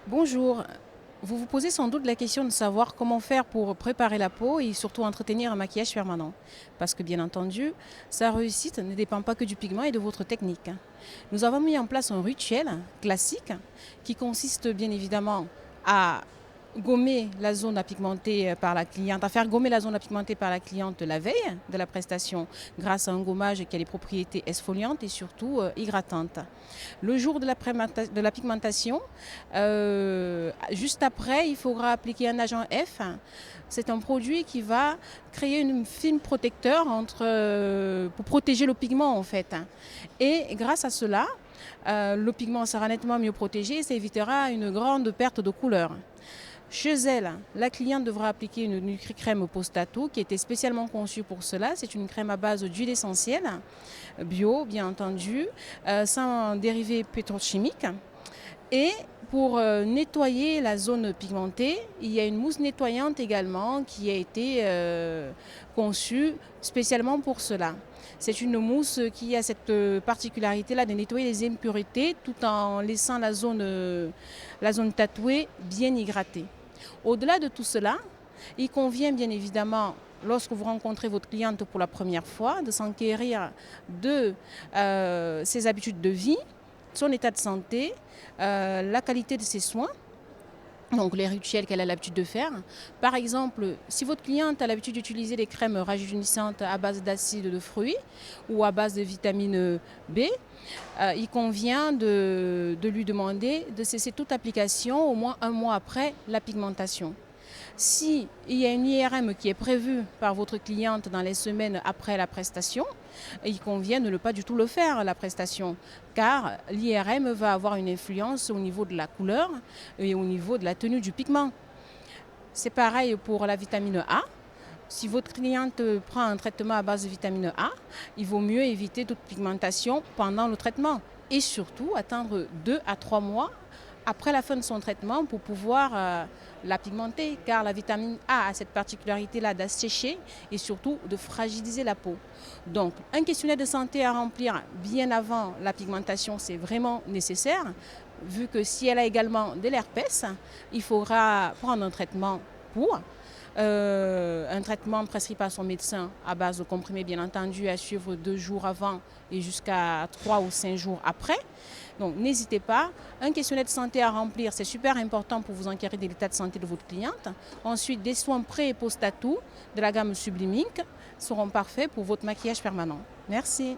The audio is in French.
Bonjour, vous vous posez sans doute la question de savoir comment faire pour préparer la peau et surtout entretenir un maquillage permanent. Parce que bien entendu, sa réussite ne dépend pas que du pigment et de votre technique. Nous avons mis en place un rituel classique qui consiste bien évidemment à gommer la zone à pigmenter par la cliente, à faire gommer la zone à pigmenter par la cliente la veille de la prestation grâce à un gommage qui a les propriétés exfoliantes et surtout hydratantes. Le jour de la pigmentation, juste après, il faudra appliquer un agent F. C'est un produit qui va créer une film protecteur pour protéger le pigment en fait. Et grâce à cela, le pigment sera nettement mieux protégé et ça évitera une grande perte de couleur. Chez elle, la cliente devra appliquer une Nutri-Crème Post-Tattoo qui était spécialement conçue pour cela. C'est une crème à base d'huile essentielle, bio bien entendu, sans dérivés pétrochimiques. Et pour nettoyer la zone pigmentée, il y a une mousse nettoyante également qui a été conçue spécialement pour cela. C'est une mousse qui a cette particularité-là de nettoyer les impuretés tout en laissant la zone tatouée bien hydratée. Au-delà de tout cela, il convient bien évidemment, lorsque vous rencontrez votre cliente pour la première fois, de s'enquérir de ses habitudes de vie, son état de santé, la qualité de ses soins, donc les rituels qu'elle a l'habitude de faire. Par exemple, si votre cliente a l'habitude d'utiliser des crèmes rajeunissantes à base d'acide de fruits ou à base de vitamine B, il convient de lui demander de cesser toute application au moins un mois après la pigmentation. Si il y a une IRM qui est prévue par votre cliente dans les semaines après la prestation, il convient de ne pas du tout le faire, la prestation, car l'IRM va avoir une influence au niveau de la couleur et au niveau de la tenue du pigment. C'est pareil pour la vitamine A. Si votre cliente prend un traitement à base de vitamine A, il vaut mieux éviter toute pigmentation pendant le traitement et surtout attendre 2 à 3 mois après la fin de son traitement pour pouvoir la pigmenter, car la vitamine A a cette particularité-là d'assécher et surtout de fragiliser la peau. Donc, un questionnaire de santé à remplir bien avant la pigmentation, c'est vraiment nécessaire, vu que si elle a également de l'herpès, il faudra prendre un traitement pour. Un traitement prescrit par son médecin à base de comprimés, bien entendu, à suivre 2 jours avant et jusqu'à 3 ou 5 jours après. Donc n'hésitez pas, un questionnaire de santé à remplir, c'est super important pour vous enquérir de l'état de santé de votre cliente. Ensuite, des soins pré et post-tattoo de la gamme Sublimink seront parfaits pour votre maquillage permanent. Merci.